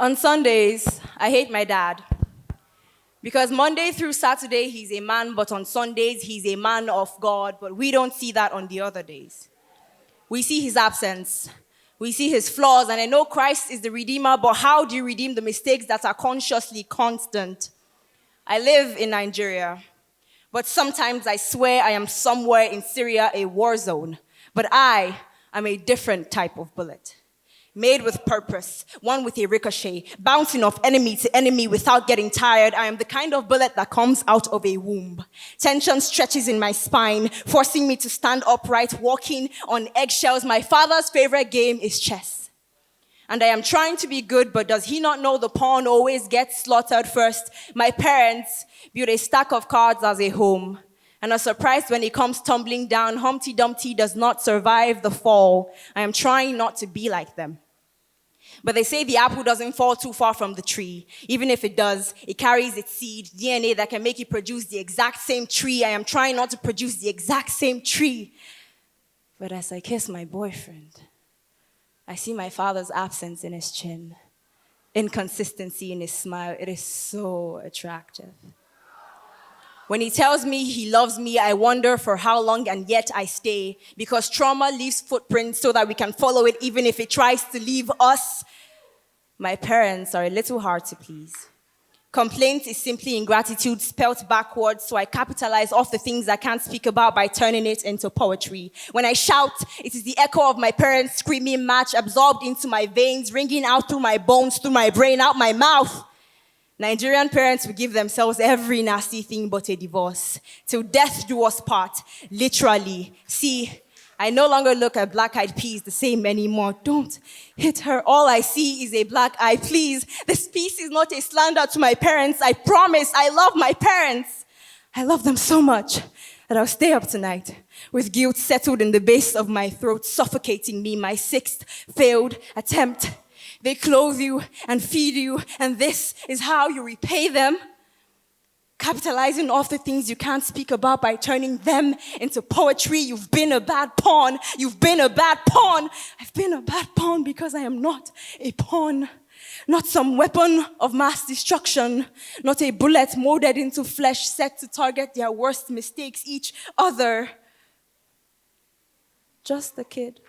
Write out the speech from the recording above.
On Sundays, I hate my dad. Because Monday through Saturday, he's a man, but on Sundays, he's a man of God. But we don't see that on the other days. We see his absence. We see his flaws. And I know Christ is the Redeemer, but how do you redeem the mistakes that are consciously constant? I live in Nigeria, but sometimes I swear I am somewhere in Syria, a war zone. But I am a different type of bullet. Made with purpose, one with a ricochet, bouncing off enemy to enemy without getting tired. I am the kind of bullet that comes out of a womb. Tension stretches in my spine, forcing me to stand upright, walking on eggshells. My father's favorite game is chess. And I am trying to be good, but does he not know the pawn always gets slaughtered first? My parents built a stack of cards as a home, and are surprised when it comes tumbling down. Humpty Dumpty does not survive the fall. I am trying not to be like them. But they say the apple doesn't fall too far from the tree. Even if it does, it carries its seed, DNA that can make it produce the exact same tree. I am trying not to produce the exact same tree. But as I kiss my boyfriend, I see my father's absence in his chin, inconsistency in his smile. It is so attractive. When he tells me he loves me, I wonder for how long, and yet I stay. Because trauma leaves footprints so that we can follow it even if it tries to leave us. My parents are a little hard to please. Complaint is simply ingratitude spelt backwards, so I capitalize off the things I can't speak about by turning it into poetry. When I shout, it is the echo of my parents' screaming match absorbed into my veins, ringing out through my bones, through my brain, out my mouth. Nigerian parents will give themselves every nasty thing but a divorce. Till death do us part, literally. See, I no longer look at black-eyed peas the same anymore. Don't hit her. All I see is a black eye, please. This piece is not a slander to my parents. I promise I love my parents. I love them so much that I'll stay up tonight with guilt settled in the base of my throat, suffocating me, my sixth failed attempt. They clothe you and feed you, and this is how you repay them. Capitalizing off the things you can't speak about by turning them into poetry. You've been a bad pawn. You've been a bad pawn. I've been a bad pawn because I am not a pawn. Not some weapon of mass destruction. Not a bullet molded into flesh set to target their worst mistakes, each other. Just a kid.